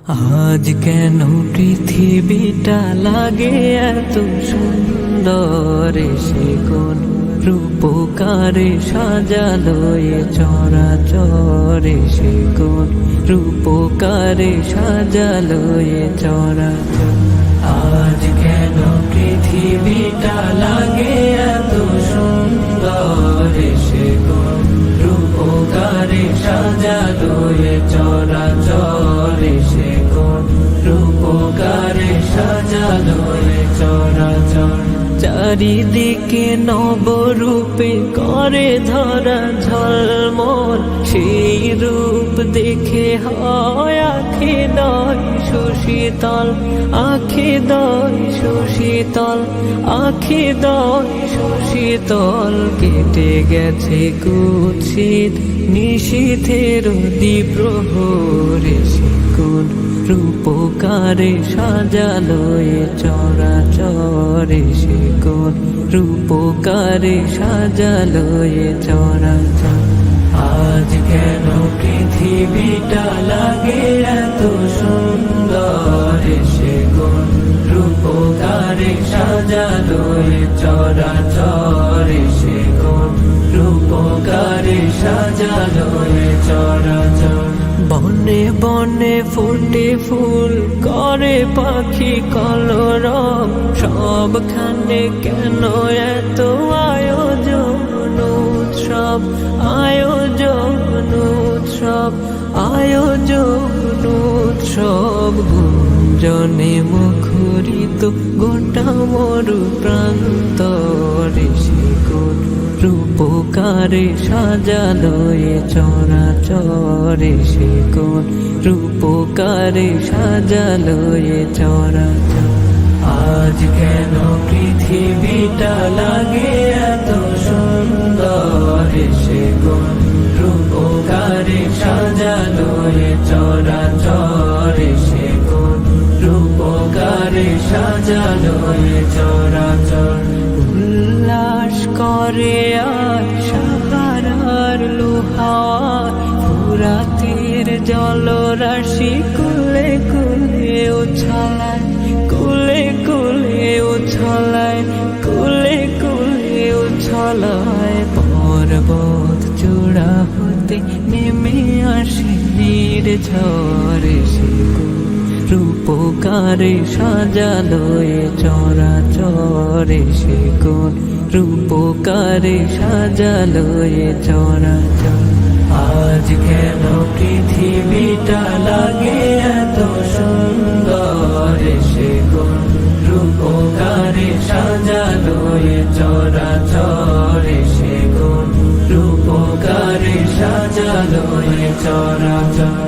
আজ কেন পৃথিবীটা লাগে এত সুন্দর, সে কোন রূপকারে সাজালো এ চরাচরে, সে কোন রূপকারে সাজালো এ চরাচর। আজ কেন পৃথিবীটা লাগে এত সুন্দর, সে কোন রূপকারে সাজালো এ চরাচরে, সে কোন রূপকারে সাজালো এ চরাচর। চারিদিকে নবরূপে করে ধরা ঝলমল, সেই রূপ দেখে হয় আখি দয় সুশীতল, আখি দয় সুশীতল, আখি দয় সুশীতল। কেটে গেছে কুৎসিত নিশীথের দ্বিপ্রহরে, সে কোন রূপকারে সাজালো এ চরাচরে, সে কোন রূপকারে সাজালো এ চরাচর। আজ কেন পৃথিবীটা লাগে এত সুন্দর, সে কোন রূপকারে সাজালো এ চরাচরে, সে কোন রূপকারে সাজালো এ চরাচর। বনে বনে ফুটে ফুল করে পাখি কলরব, সবখানে কেন এত আয়োজন উৎসব, আয়োজন উৎসব, আয়োজন উৎসব। গুঞ্জনে মুখরিত গোটা মরু প্রান্তরে, সে কোন রূপকারে সাজালো এ চরাচরে, সে কোন রূপকারে সাজালো এ চরাচর। আজ কেন পৃথিবীটা লাগে এত সুন্দর, সে কোন রূপকারে সাজালো এ চরাচরে, সে কোন রূপকারে সাজালো এ চরাচর। উল্লাস করে আর সাহারার লোহার, ফুরাতের জলরাশি কুলে কুলে উছলায়, কুলে কুলে উছলায়, কুলে কুলে উছলায়। পর্বত চূড়া হতে নেমে আসে নির্ঝরে, সে কোন রূপকারে সাজালো এ চরাচরে, সে কোন রূপকারে সাজালো এ চরাচর। আজ কেন পৃথিবীটা লাগে এত সুন্দর, সে কোন রূপকারে সাজালো এ চরাচরে, সে কোন রূপকারে সাজালো এ চরাচর।